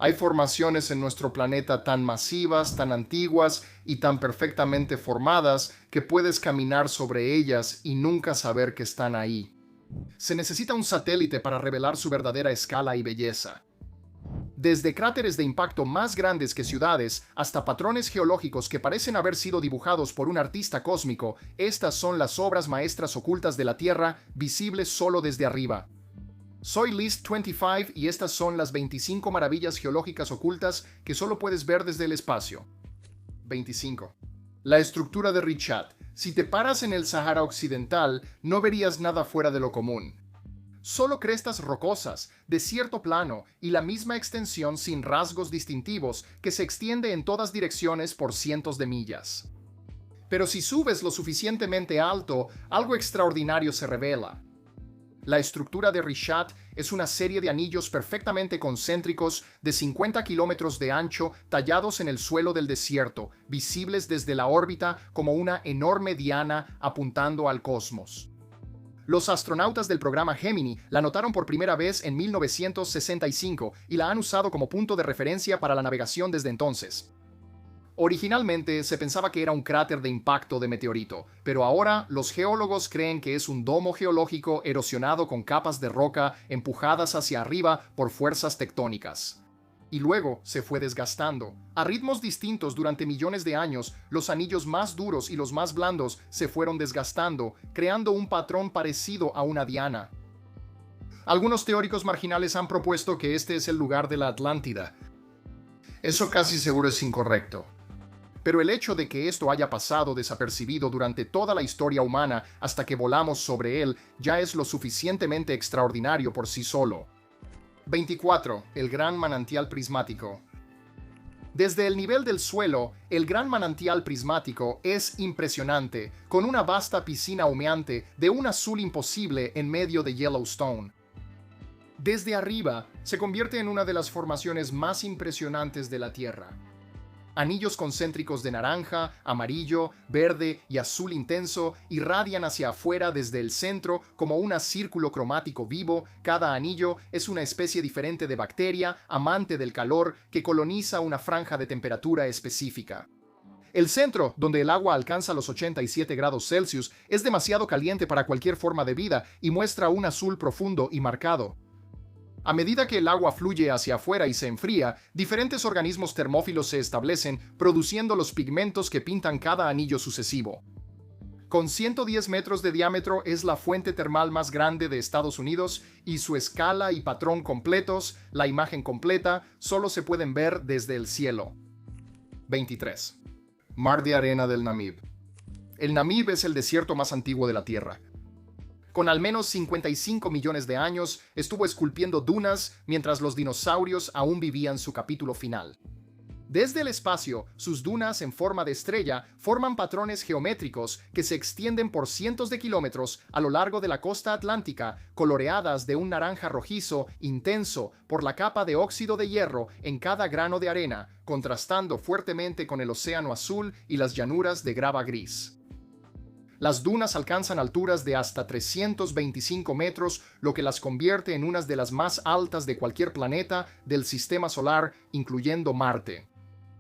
Hay formaciones en nuestro planeta tan masivas, tan antiguas y tan perfectamente formadas que puedes caminar sobre ellas y nunca saber que están ahí. Se necesita un satélite para revelar su verdadera escala y belleza. Desde cráteres de impacto más grandes que ciudades hasta patrones geológicos que parecen haber sido dibujados por un artista cósmico, estas son las obras maestras ocultas de la Tierra, visibles solo desde arriba. Soy List25 y estas son las 25 maravillas geológicas ocultas que solo puedes ver desde el espacio. 25. La estructura de Richat. Si te paras en el Sahara Occidental, no verías nada fuera de lo común. Solo crestas rocosas, desierto plano y la misma extensión sin rasgos distintivos que se extiende en todas direcciones por cientos de millas. Pero si subes lo suficientemente alto, algo extraordinario se revela. La estructura de Richat es una serie de anillos perfectamente concéntricos de 50 kilómetros de ancho tallados en el suelo del desierto, visibles desde la órbita como una enorme diana apuntando al cosmos. Los astronautas del programa Gemini la notaron por primera vez en 1965 y la han usado como punto de referencia para la navegación desde entonces. Originalmente se pensaba que era un cráter de impacto de meteorito, pero ahora los geólogos creen que es un domo geológico erosionado con capas de roca empujadas hacia arriba por fuerzas tectónicas. Y luego se fue desgastando. A ritmos distintos durante millones de años, los anillos más duros y los más blandos se fueron desgastando, creando un patrón parecido a una diana. Algunos teóricos marginales han propuesto que este es el lugar de la Atlántida. Eso casi seguro es incorrecto. Pero el hecho de que esto haya pasado desapercibido durante toda la historia humana hasta que volamos sobre él ya es lo suficientemente extraordinario por sí solo. 24. El gran manantial prismático. Desde el nivel del suelo, el gran manantial prismático es impresionante, con una vasta piscina humeante de un azul imposible en medio de Yellowstone. Desde arriba, se convierte en una de las formaciones más impresionantes de la Tierra. Anillos concéntricos de naranja, amarillo, verde y azul intenso irradian hacia afuera desde el centro como un círculo cromático vivo. Cada anillo es una especie diferente de bacteria, amante del calor, que coloniza una franja de temperatura específica. El centro, donde el agua alcanza los 87 grados Celsius, es demasiado caliente para cualquier forma de vida y muestra un azul profundo y marcado. A medida que el agua fluye hacia afuera y se enfría, diferentes organismos termófilos se establecen, produciendo los pigmentos que pintan cada anillo sucesivo. Con 110 metros de diámetro es la fuente termal más grande de Estados Unidos y su escala y patrón completos, la imagen completa, solo se pueden ver desde el cielo. 23. Mar de arena del Namib. El Namib es el desierto más antiguo de la Tierra. Con al menos 55 millones de años, estuvo esculpiendo dunas mientras los dinosaurios aún vivían su capítulo final. Desde el espacio, sus dunas en forma de estrella forman patrones geométricos que se extienden por cientos de kilómetros a lo largo de la costa atlántica, coloreadas de un naranja rojizo intenso por la capa de óxido de hierro en cada grano de arena, contrastando fuertemente con el océano azul y las llanuras de grava gris. Las dunas alcanzan alturas de hasta 325 metros, lo que las convierte en unas de las más altas de cualquier planeta del sistema solar, incluyendo Marte.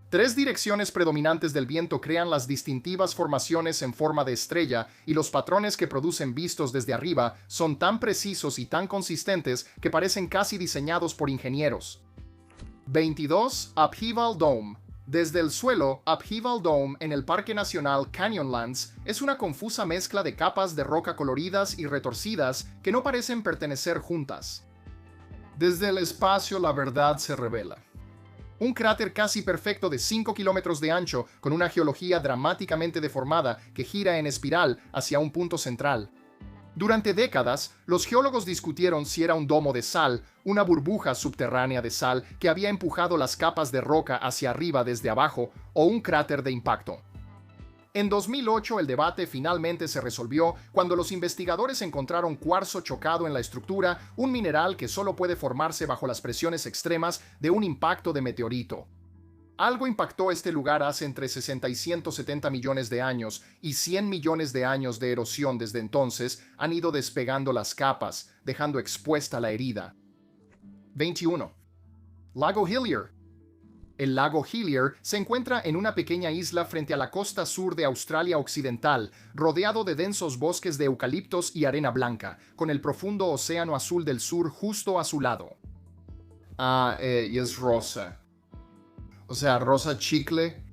3 direcciones predominantes del viento crean las distintivas formaciones en forma de estrella y los patrones que producen vistos desde arriba son tan precisos y tan consistentes que parecen casi diseñados por ingenieros. 22. Upheaval Dome. Desde el suelo, Upheaval Dome en el Parque Nacional Canyonlands es una confusa mezcla de capas de roca coloridas y retorcidas que no parecen pertenecer juntas. Desde el espacio la verdad se revela. Un cráter casi perfecto de 5 kilómetros de ancho con una geología dramáticamente deformada que gira en espiral hacia un punto central. Durante décadas, los geólogos discutieron si era un domo de sal, una burbuja subterránea de sal que había empujado las capas de roca hacia arriba desde abajo, o un cráter de impacto. En 2008 el debate finalmente se resolvió cuando los investigadores encontraron cuarzo chocado en la estructura, un mineral que solo puede formarse bajo las presiones extremas de un impacto de meteorito. Algo impactó este lugar hace entre 60 y 170 millones de años, y 100 millones de años de erosión desde entonces han ido despegando las capas, dejando expuesta la herida. 21. Lago Hillier. El lago Hillier se encuentra en una pequeña isla frente a la costa sur de Australia Occidental, rodeado de densos bosques de eucaliptos y arena blanca, con el profundo océano azul del sur justo a su lado. Y es rosa. O sea, rosa chicle.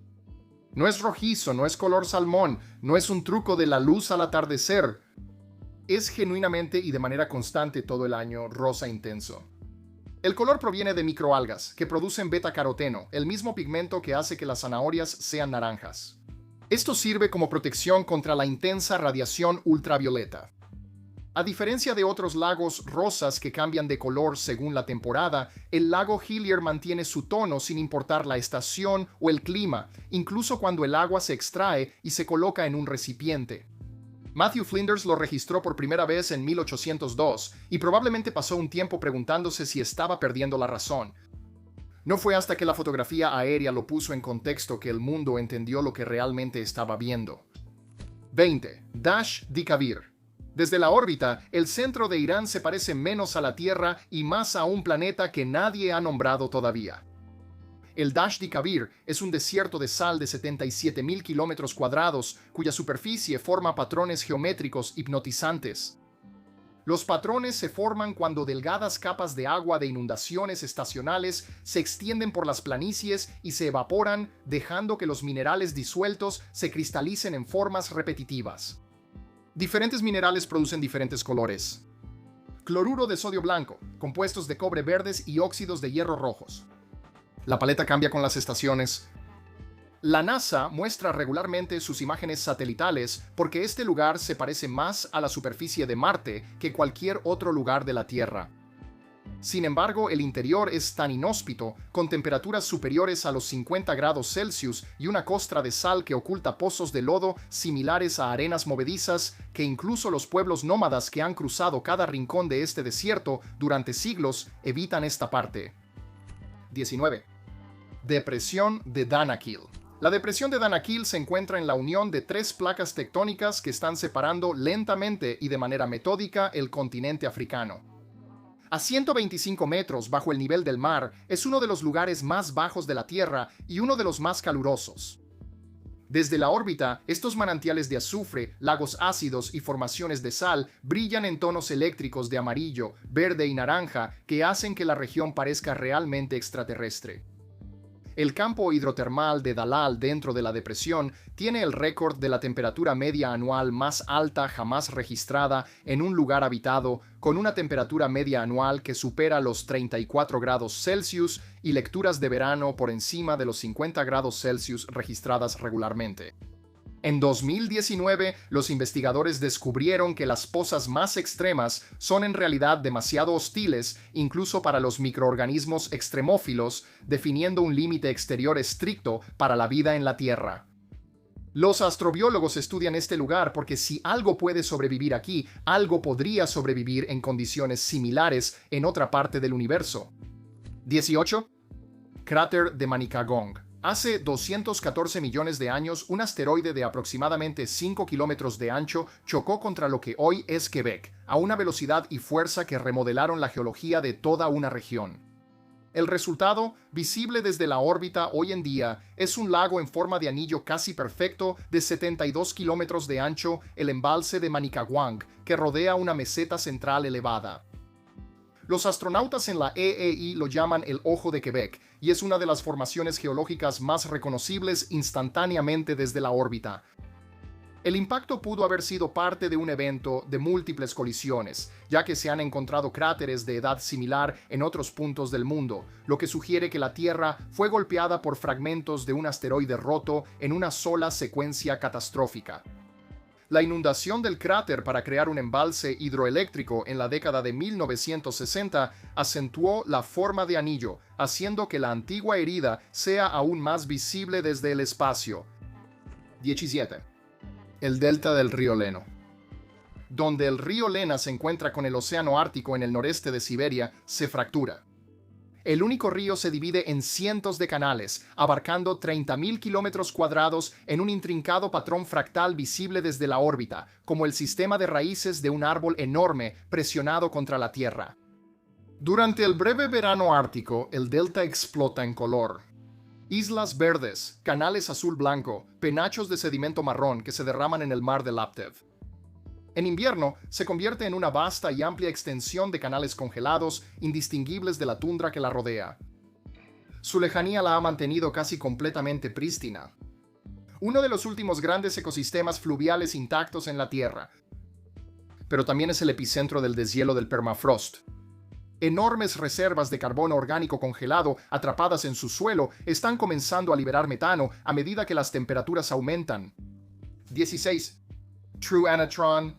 No es rojizo, no es color salmón, no es un truco de la luz al atardecer. Es genuinamente y de manera constante todo el año rosa intenso. El color proviene de microalgas, que producen betacaroteno, el mismo pigmento que hace que las zanahorias sean naranjas. Esto sirve como protección contra la intensa radiación ultravioleta. A diferencia de otros lagos rosas que cambian de color según la temporada, el lago Hillier mantiene su tono sin importar la estación o el clima, incluso cuando el agua se extrae y se coloca en un recipiente. Matthew Flinders lo registró por primera vez en 1802 y probablemente pasó un tiempo preguntándose si estaba perdiendo la razón. No fue hasta que la fotografía aérea lo puso en contexto que el mundo entendió lo que realmente estaba viendo. 20. Dash di Kavir. Desde la órbita, el centro de Irán se parece menos a la Tierra y más a un planeta que nadie ha nombrado todavía. El Dash di Kavir es un desierto de sal de 77.000 kilómetros cuadrados, cuya superficie forma patrones geométricos hipnotizantes. Los patrones se forman cuando delgadas capas de agua de inundaciones estacionales se extienden por las planicies y se evaporan, dejando que los minerales disueltos se cristalicen en formas repetitivas. Diferentes minerales producen diferentes colores. Cloruro de sodio blanco, compuestos de cobre verdes y óxidos de hierro rojos. La paleta cambia con las estaciones. La NASA muestra regularmente sus imágenes satelitales porque este lugar se parece más a la superficie de Marte que cualquier otro lugar de la Tierra. Sin embargo, el interior es tan inhóspito, con temperaturas superiores a los 50 grados Celsius y una costra de sal que oculta pozos de lodo similares a arenas movedizas, que incluso los pueblos nómadas que han cruzado cada rincón de este desierto durante siglos evitan esta parte. 19. Depresión de Danakil. La depresión de Danakil se encuentra en la unión de tres placas tectónicas que están separando lentamente y de manera metódica el continente africano. A 125 metros bajo el nivel del mar, es uno de los lugares más bajos de la Tierra y uno de los más calurosos. Desde la órbita, estos manantiales de azufre, lagos ácidos y formaciones de sal brillan en tonos eléctricos de amarillo, verde y naranja que hacen que la región parezca realmente extraterrestre. El campo hidrotermal de Dalal dentro de la depresión tiene el récord de la temperatura media anual más alta jamás registrada en un lugar habitado, con una temperatura media anual que supera los 34 grados Celsius y lecturas de verano por encima de los 50 grados Celsius registradas regularmente. En 2019, los investigadores descubrieron que las pozas más extremas son en realidad demasiado hostiles incluso para los microorganismos extremófilos, definiendo un límite exterior estricto para la vida en la Tierra. Los astrobiólogos estudian este lugar porque si algo puede sobrevivir aquí, algo podría sobrevivir en condiciones similares en otra parte del universo. 18. Cráter de Manicagong. Hace 214 millones de años, un asteroide de aproximadamente 5 kilómetros de ancho chocó contra lo que hoy es Quebec, a una velocidad y fuerza que remodelaron la geología de toda una región. El resultado, visible desde la órbita hoy en día, es un lago en forma de anillo casi perfecto de 72 kilómetros de ancho, el embalse de Manicagong, que rodea una meseta central elevada. Los astronautas en la EEI lo llaman el Ojo de Quebec, y es una de las formaciones geológicas más reconocibles instantáneamente desde la órbita. El impacto pudo haber sido parte de un evento de múltiples colisiones, ya que se han encontrado cráteres de edad similar en otros puntos del mundo, lo que sugiere que la Tierra fue golpeada por fragmentos de un asteroide roto en una sola secuencia catastrófica. La inundación del cráter para crear un embalse hidroeléctrico en la década de 1960 acentuó la forma de anillo, haciendo que la antigua herida sea aún más visible desde el espacio. 17. El delta del río Leno. Donde el río Lena se encuentra con el océano Ártico en el noreste de Siberia, se fractura. El único río se divide en cientos de canales, abarcando 30.000 kilómetros cuadrados en un intrincado patrón fractal visible desde la órbita, como el sistema de raíces de un árbol enorme presionado contra la Tierra. Durante el breve verano ártico, el delta explota en color. Islas verdes, canales azul-blanco, penachos de sedimento marrón que se derraman en el mar de Laptev. En invierno, se convierte en una vasta y amplia extensión de canales congelados, indistinguibles de la tundra que la rodea. Su lejanía la ha mantenido casi completamente prístina. Uno de los últimos grandes ecosistemas fluviales intactos en la Tierra. Pero también es el epicentro del deshielo del permafrost. Enormes reservas de carbono orgánico congelado atrapadas en su suelo están comenzando a liberar metano a medida que las temperaturas aumentan. 16. True Anatron.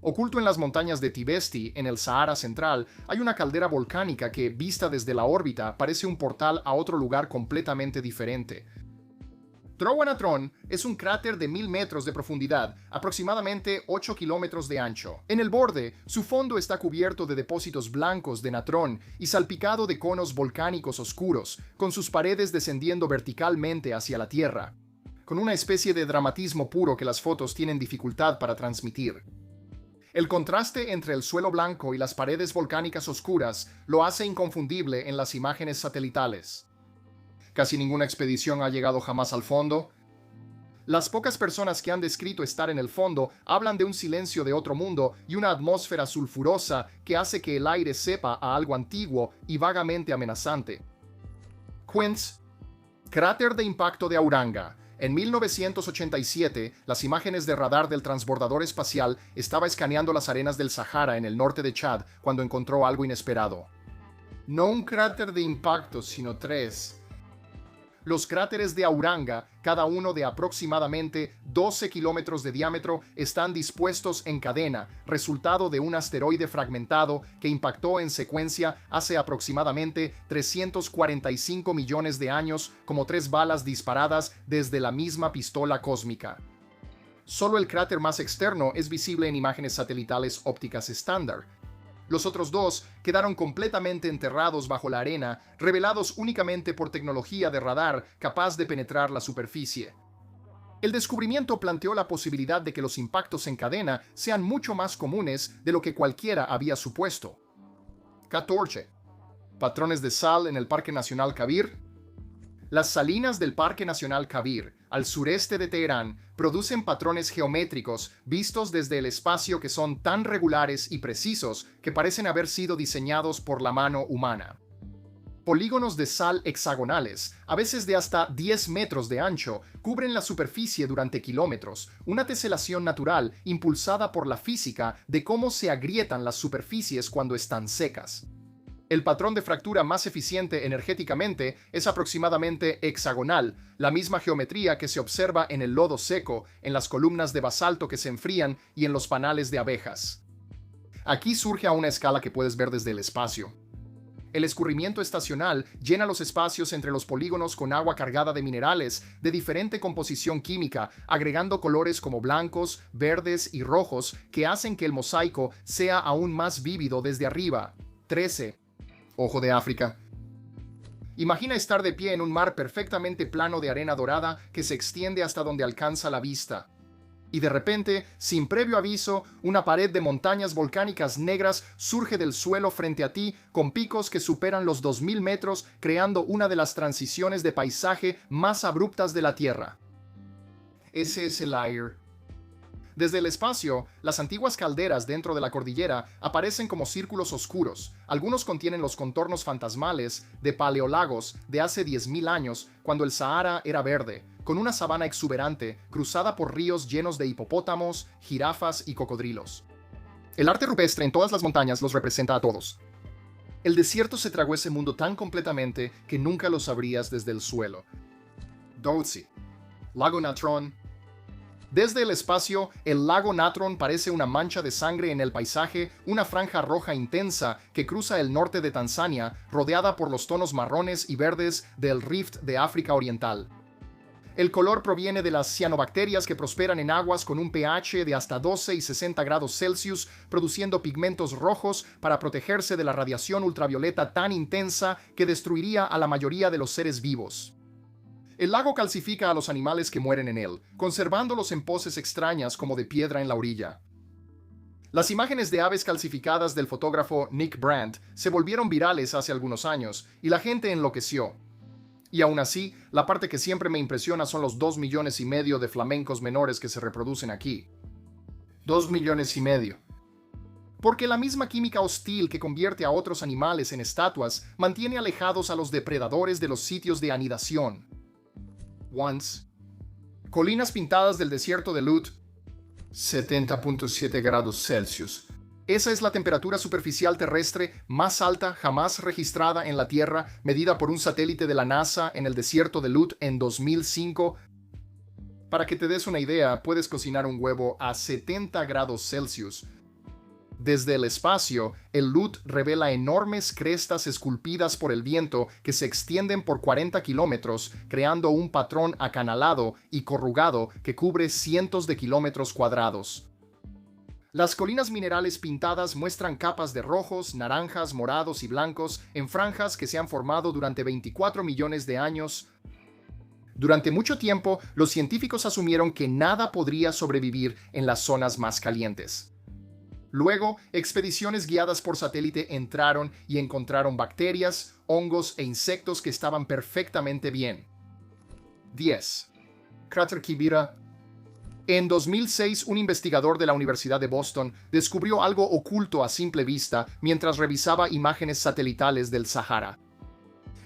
Oculto en las montañas de Tibesti, en el Sahara Central, hay una caldera volcánica que, vista desde la órbita, parece un portal a otro lugar completamente diferente. True Anatron es un cráter de 1000 metros de profundidad, aproximadamente 8 kilómetros de ancho. En el borde, su fondo está cubierto de depósitos blancos de natrón y salpicado de conos volcánicos oscuros, con sus paredes descendiendo verticalmente hacia la Tierra, con una especie de dramatismo puro que las fotos tienen dificultad para transmitir. El contraste entre el suelo blanco y las paredes volcánicas oscuras lo hace inconfundible en las imágenes satelitales. Casi ninguna expedición ha llegado jamás al fondo. Las pocas personas que han descrito estar en el fondo hablan de un silencio de otro mundo y una atmósfera sulfurosa que hace que el aire sepa a algo antiguo y vagamente amenazante. Quince. Cráter de impacto de Auranga. En 1987, las imágenes de radar del transbordador espacial estaba escaneando las arenas del Sahara en el norte de Chad cuando encontró algo inesperado. No un cráter de impacto, sino 3. Los cráteres de Auranga, cada uno de aproximadamente 12 kilómetros de diámetro, están dispuestos en cadena, resultado de un asteroide fragmentado que impactó en secuencia hace aproximadamente 345 millones de años como 3 balas disparadas desde la misma pistola cósmica. Solo el cráter más externo es visible en imágenes satelitales ópticas estándar. Los otros dos quedaron completamente enterrados bajo la arena, revelados únicamente por tecnología de radar capaz de penetrar la superficie. El descubrimiento planteó la posibilidad de que los impactos en cadena sean mucho más comunes de lo que cualquiera había supuesto. 14. Patrones de sal en el Parque Nacional Kabir. Las salinas del Parque Nacional Kabir, al sureste de Teherán, producen patrones geométricos vistos desde el espacio que son tan regulares y precisos que parecen haber sido diseñados por la mano humana. Polígonos de sal hexagonales, a veces de hasta 10 metros de ancho, cubren la superficie durante kilómetros, una teselación natural impulsada por la física de cómo se agrietan las superficies cuando están secas. El patrón de fractura más eficiente energéticamente es aproximadamente hexagonal, la misma geometría que se observa en el lodo seco, en las columnas de basalto que se enfrían y en los panales de abejas. Aquí surge a una escala que puedes ver desde el espacio. El escurrimiento estacional llena los espacios entre los polígonos con agua cargada de minerales de diferente composición química, agregando colores como blancos, verdes y rojos que hacen que el mosaico sea aún más vívido desde arriba. 13. Ojo de África. Imagina estar de pie en un mar perfectamente plano de arena dorada que se extiende hasta donde alcanza la vista. Y de repente, sin previo aviso, una pared de montañas volcánicas negras surge del suelo frente a ti con picos que superan los 2000 metros, creando una de las transiciones de paisaje más abruptas de la Tierra. Ese es el Air. Desde el espacio, las antiguas calderas dentro de la cordillera aparecen como círculos oscuros. Algunos contienen los contornos fantasmales de paleolagos de hace 10.000 años, cuando el Sahara era verde, con una sabana exuberante cruzada por ríos llenos de hipopótamos, jirafas y cocodrilos. El arte rupestre en todas las montañas los representa a todos. El desierto se tragó ese mundo tan completamente que nunca lo sabrías desde el suelo. 12. Lago Natron. Desde el espacio, el lago Natron parece una mancha de sangre en el paisaje, una franja roja intensa que cruza el norte de Tanzania, rodeada por los tonos marrones y verdes del Rift de África Oriental. El color proviene de las cianobacterias que prosperan en aguas con un pH de hasta 12 y 60 grados Celsius, produciendo pigmentos rojos para protegerse de la radiación ultravioleta tan intensa que destruiría a la mayoría de los seres vivos. El lago calcifica a los animales que mueren en él, conservándolos en poses extrañas como de piedra en la orilla. Las imágenes de aves calcificadas del fotógrafo Nick Brandt se volvieron virales hace algunos años y la gente enloqueció. Y aún así, la parte que siempre me impresiona son los 2,5 millones de flamencos menores que se reproducen aquí. 2,5 millones. Porque la misma química hostil que convierte a otros animales en estatuas mantiene alejados a los depredadores de los sitios de anidación. Once. Colinas pintadas del desierto de Lut. 70.7 grados Celsius. Esa es la temperatura superficial terrestre más alta jamás registrada en la Tierra, medida por un satélite de la NASA en el desierto de Lut en 2005. Para que te des una idea, puedes cocinar un huevo a 70 grados Celsius. Desde el espacio, el Lut revela enormes crestas esculpidas por el viento que se extienden por 40 kilómetros, creando un patrón acanalado y corrugado que cubre cientos de kilómetros cuadrados. Las colinas minerales pintadas muestran capas de rojos, naranjas, morados y blancos en franjas que se han formado durante 24 millones de años. Durante mucho tiempo, los científicos asumieron que nada podría sobrevivir en las zonas más calientes. Luego, expediciones guiadas por satélite entraron y encontraron bacterias, hongos e insectos que estaban perfectamente bien. 10. Cráter Kibira. En 2006, un investigador de la Universidad de Boston descubrió algo oculto a simple vista mientras revisaba imágenes satelitales del Sahara.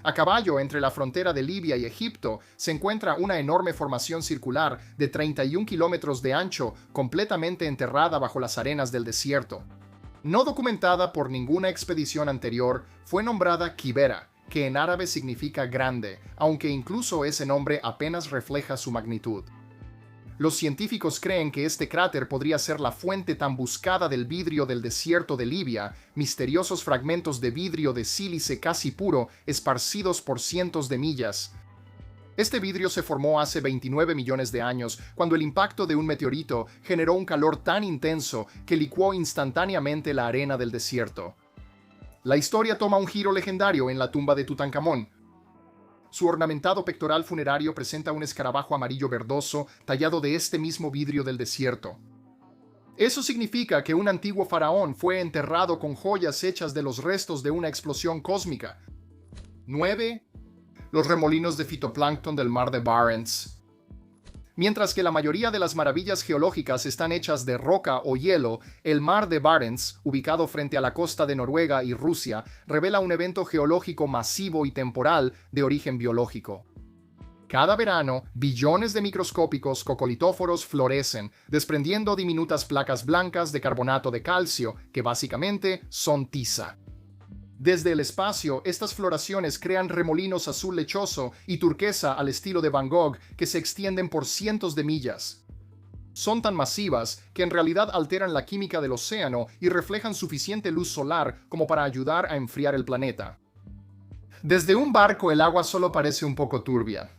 A caballo entre la frontera de Libia y Egipto se encuentra una enorme formación circular de 31 kilómetros de ancho, completamente enterrada bajo las arenas del desierto. No documentada por ninguna expedición anterior, fue nombrada Kibera, que en árabe significa grande, aunque incluso ese nombre apenas refleja su magnitud. Los científicos creen que este cráter podría ser la fuente tan buscada del vidrio del desierto de Libia, misteriosos fragmentos de vidrio de sílice casi puro esparcidos por cientos de millas. Este vidrio se formó hace 29 millones de años, cuando el impacto de un meteorito generó un calor tan intenso que licuó instantáneamente la arena del desierto. La historia toma un giro legendario en la tumba de Tutankamón. Su ornamentado pectoral funerario presenta un escarabajo amarillo verdoso tallado de este mismo vidrio del desierto. Eso significa que un antiguo faraón fue enterrado con joyas hechas de los restos de una explosión cósmica. 9. Los remolinos de fitoplancton del mar de Barents. Mientras que la mayoría de las maravillas geológicas están hechas de roca o hielo, el mar de Barents, ubicado frente a la costa de Noruega y Rusia, revela un evento geológico masivo y temporal de origen biológico. Cada verano, billones de microscópicos cocolitóforos florecen, desprendiendo diminutas placas blancas de carbonato de calcio, que básicamente son tiza. Desde el espacio, estas floraciones crean remolinos azul lechoso y turquesa al estilo de Van Gogh que se extienden por cientos de millas. Son tan masivas que en realidad alteran la química del océano y reflejan suficiente luz solar como para ayudar a enfriar el planeta. Desde un barco el agua solo parece un poco turbia.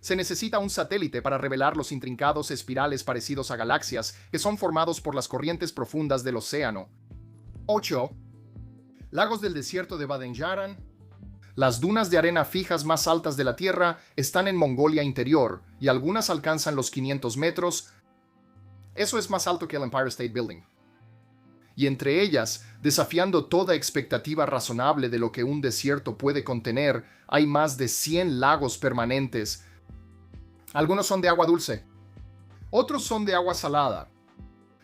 Se necesita un satélite para revelar los intrincados espirales parecidos a galaxias que son formados por las corrientes profundas del océano. 8. Lagos del desierto de Badin-Jaran. Las dunas de arena fijas más altas de la Tierra están en Mongolia Interior y algunas alcanzan los 500 metros. Eso es más alto que el Empire State Building. Y entre ellas, desafiando toda expectativa razonable de lo que un desierto puede contener, hay más de 100 lagos permanentes. Algunos son de agua dulce. Otros son de agua salada.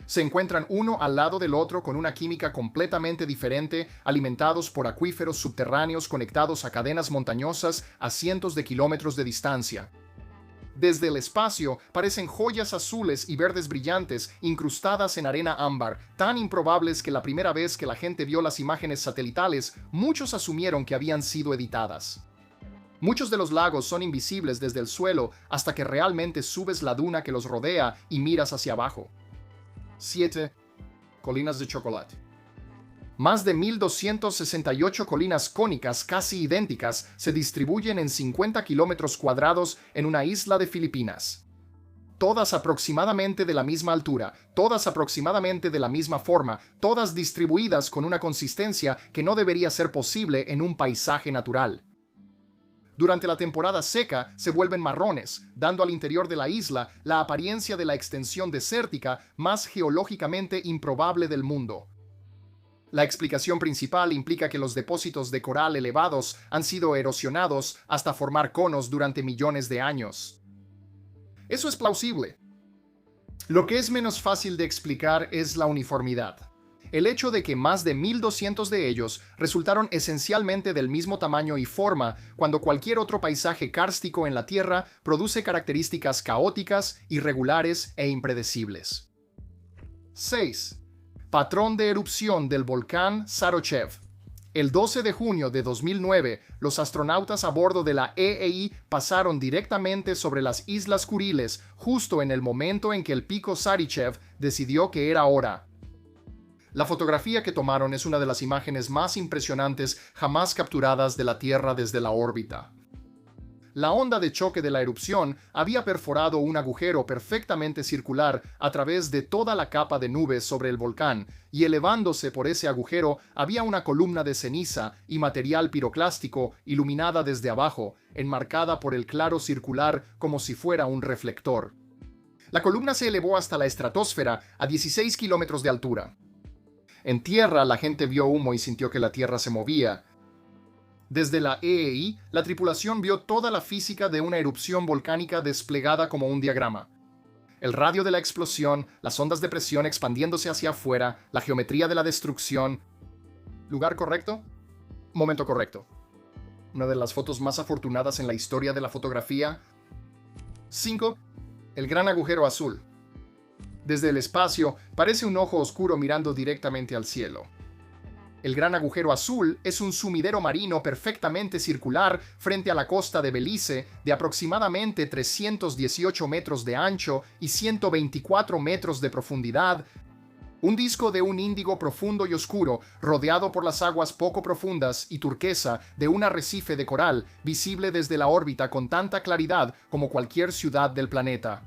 Se encuentran uno al lado del otro con una química completamente diferente, alimentados por acuíferos subterráneos conectados a cadenas montañosas a cientos de kilómetros de distancia. Desde el espacio parecen joyas azules y verdes brillantes incrustadas en arena ámbar, tan improbables que la primera vez que la gente vio las imágenes satelitales, muchos asumieron que habían sido editadas. Muchos de los lagos son invisibles desde el suelo hasta que realmente subes la duna que los rodea y miras hacia abajo. 7. Colinas de chocolate. Más de 1.268 colinas cónicas casi idénticas se distribuyen en 50 kilómetros cuadrados en una isla de Filipinas. Todas aproximadamente de la misma altura, todas aproximadamente de la misma forma, todas distribuidas con una consistencia que no debería ser posible en un paisaje natural. Durante la temporada seca se vuelven marrones, dando al interior de la isla la apariencia de la extensión desértica más geológicamente improbable del mundo. La explicación principal implica que los depósitos de coral elevados han sido erosionados hasta formar conos durante millones de años. Eso es plausible. Lo que es menos fácil de explicar es la uniformidad. El hecho de que más de 1200 de ellos resultaron esencialmente del mismo tamaño y forma, cuando cualquier otro paisaje kárstico en la Tierra produce características caóticas, irregulares e impredecibles. 6. Patrón de erupción del volcán Sarochev. El 12 de junio de 2009, los astronautas a bordo de la EEI pasaron directamente sobre las Islas Kuriles justo en el momento en que el pico Sarychev decidió que era hora. La fotografía que tomaron es una de las imágenes más impresionantes jamás capturadas de la Tierra desde la órbita. La onda de choque de la erupción había perforado un agujero perfectamente circular a través de toda la capa de nubes sobre el volcán, y elevándose por ese agujero había una columna de ceniza y material piroclástico iluminada desde abajo, enmarcada por el claro circular como si fuera un reflector. La columna se elevó hasta la estratosfera a 16 kilómetros de altura. En tierra, la gente vio humo y sintió que la Tierra se movía. Desde la EEI, la tripulación vio toda la física de una erupción volcánica desplegada como un diagrama. El radio de la explosión, las ondas de presión expandiéndose hacia afuera, la geometría de la destrucción. ¿Lugar correcto? Momento correcto. Una de las fotos más afortunadas en la historia de la fotografía. 5. El gran agujero azul. Desde el espacio, parece un ojo oscuro mirando directamente al cielo. El gran agujero azul es un sumidero marino perfectamente circular frente a la costa de Belice de aproximadamente 318 metros de ancho y 124 metros de profundidad. Un disco de un índigo profundo y oscuro, rodeado por las aguas poco profundas y turquesa de un arrecife de coral, visible desde la órbita con tanta claridad como cualquier ciudad del planeta.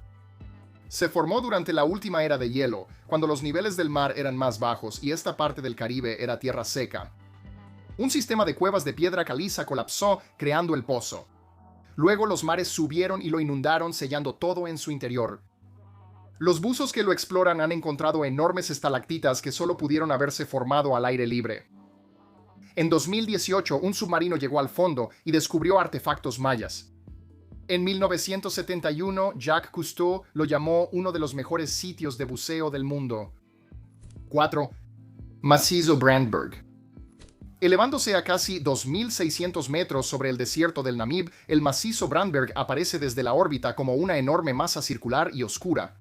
Se formó durante la última era de hielo, cuando los niveles del mar eran más bajos y esta parte del Caribe era tierra seca. Un sistema de cuevas de piedra caliza colapsó, creando el pozo. Luego los mares subieron y lo inundaron, sellando todo en su interior. Los buzos que lo exploran han encontrado enormes estalactitas que solo pudieron haberse formado al aire libre. En 2018, un submarino llegó al fondo y descubrió artefactos mayas. En 1971, Jacques Cousteau lo llamó uno de los mejores sitios de buceo del mundo. 4. Macizo Brandberg. Elevándose a casi 2.600 metros sobre el desierto del Namib, el macizo Brandberg aparece desde la órbita como una enorme masa circular y oscura.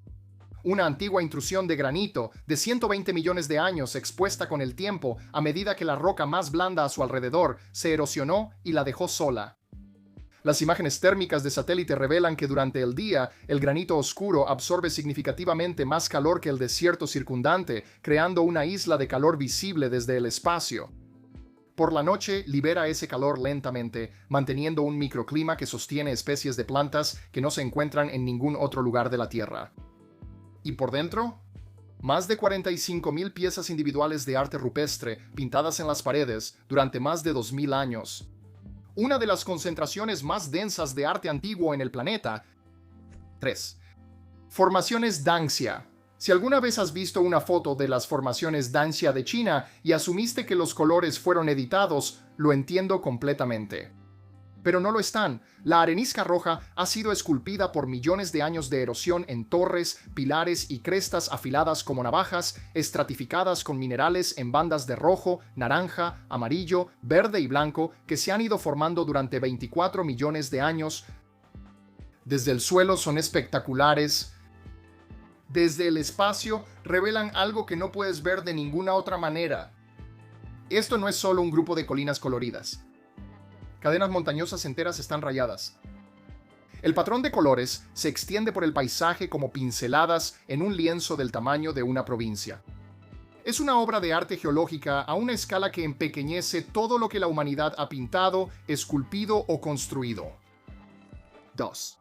Una antigua intrusión de granito de 120 millones de años expuesta con el tiempo a medida que la roca más blanda a su alrededor se erosionó y la dejó sola. Las imágenes térmicas de satélite revelan que durante el día, el granito oscuro absorbe significativamente más calor que el desierto circundante, creando una isla de calor visible desde el espacio. Por la noche, libera ese calor lentamente, manteniendo un microclima que sostiene especies de plantas que no se encuentran en ningún otro lugar de la Tierra. ¿Y por dentro? Más de 45.000 piezas individuales de arte rupestre pintadas en las paredes durante más de 2.000 años. Una de las concentraciones más densas de arte antiguo en el planeta. 3. Formaciones Danxia. Si alguna vez has visto una foto de las formaciones Danxia de China y asumiste que los colores fueron editados, lo entiendo completamente. Pero no lo están. La arenisca roja ha sido esculpida por millones de años de erosión en torres, pilares y crestas afiladas como navajas, estratificadas con minerales en bandas de rojo, naranja, amarillo, verde y blanco que se han ido formando durante 24 millones de años. Desde el suelo son espectaculares. Desde el espacio revelan algo que no puedes ver de ninguna otra manera. Esto no es solo un grupo de colinas coloridas. Cadenas montañosas enteras están rayadas. El patrón de colores se extiende por el paisaje como pinceladas en un lienzo del tamaño de una provincia. Es una obra de arte geológica a una escala que empequeñece todo lo que la humanidad ha pintado, esculpido o construido. 2.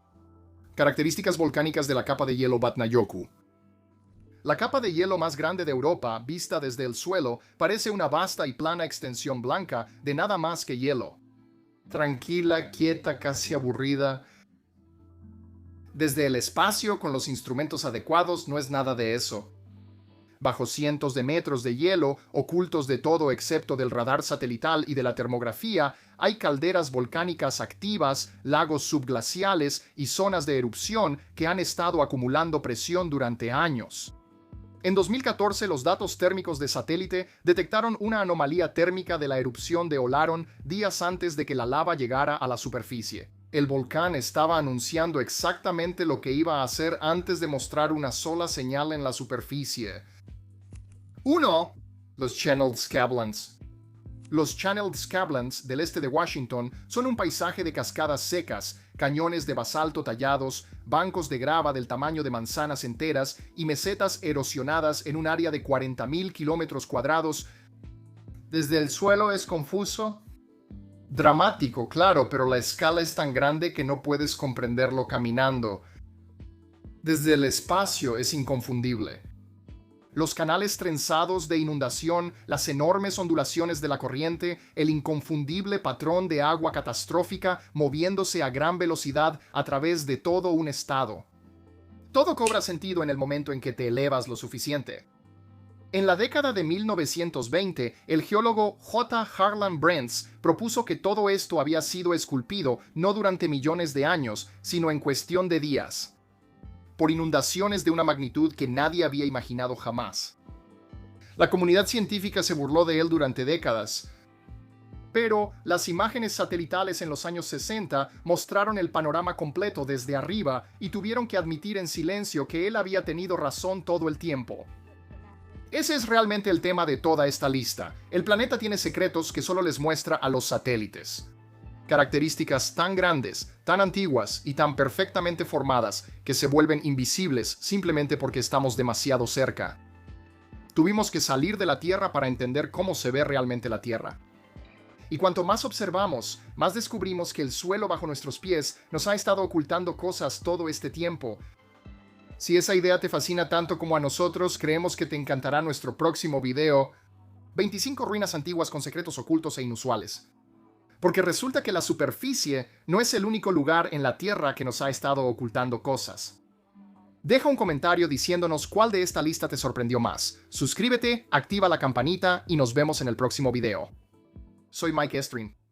Características volcánicas de la capa de hielo Vatnajökull. La capa de hielo más grande de Europa, vista desde el suelo, parece una vasta y plana extensión blanca de nada más que hielo. tranquila, quieta, casi aburrida. Desde el espacio, con los instrumentos adecuados, no es nada de eso. Bajo cientos de metros de hielo, ocultos de todo excepto del radar satelital y de la termografía, hay calderas volcánicas activas, lagos subglaciales y zonas de erupción que han estado acumulando presión durante años. En 2014, los datos térmicos de satélite detectaron una anomalía térmica de la erupción de Olaron días antes de que la lava llegara a la superficie. El volcán estaba anunciando exactamente lo que iba a hacer antes de mostrar una sola señal en la superficie. 1. Los Channeled Scablands. Los Channeled Scablands del este de Washington son un paisaje de cascadas secas, cañones de basalto tallados, bancos de grava del tamaño de manzanas enteras y mesetas erosionadas en un área de 40.000 kilómetros cuadrados. Desde el suelo es confuso. Dramático, claro, pero la escala es tan grande que no puedes comprenderlo caminando. Desde el espacio es inconfundible. Los canales trenzados de inundación, las enormes ondulaciones de la corriente, el inconfundible patrón de agua catastrófica moviéndose a gran velocidad a través de todo un estado. Todo cobra sentido en el momento en que te elevas lo suficiente. En la década de 1920, el geólogo J. Harlan Brents propuso que todo esto había sido esculpido no durante millones de años, sino en cuestión de días, por inundaciones de una magnitud que nadie había imaginado jamás. La comunidad científica se burló de él durante décadas, pero las imágenes satelitales en los años 60 mostraron el panorama completo desde arriba y tuvieron que admitir en silencio que él había tenido razón todo el tiempo. Ese es realmente el tema de toda esta lista. El planeta tiene secretos que solo les muestra a los satélites. Características tan grandes, tan antiguas y tan perfectamente formadas que se vuelven invisibles simplemente porque estamos demasiado cerca. Tuvimos que salir de la Tierra para entender cómo se ve realmente la Tierra. Y cuanto más observamos, más descubrimos que el suelo bajo nuestros pies nos ha estado ocultando cosas todo este tiempo. Si esa idea te fascina tanto como a nosotros, creemos que te encantará nuestro próximo video: 25 ruinas antiguas con secretos ocultos e inusuales. Porque resulta que la superficie no es el único lugar en la Tierra que nos ha estado ocultando cosas. Deja un comentario diciéndonos cuál de esta lista te sorprendió más. Suscríbete, activa la campanita y nos vemos en el próximo video. Soy Mike Estrin.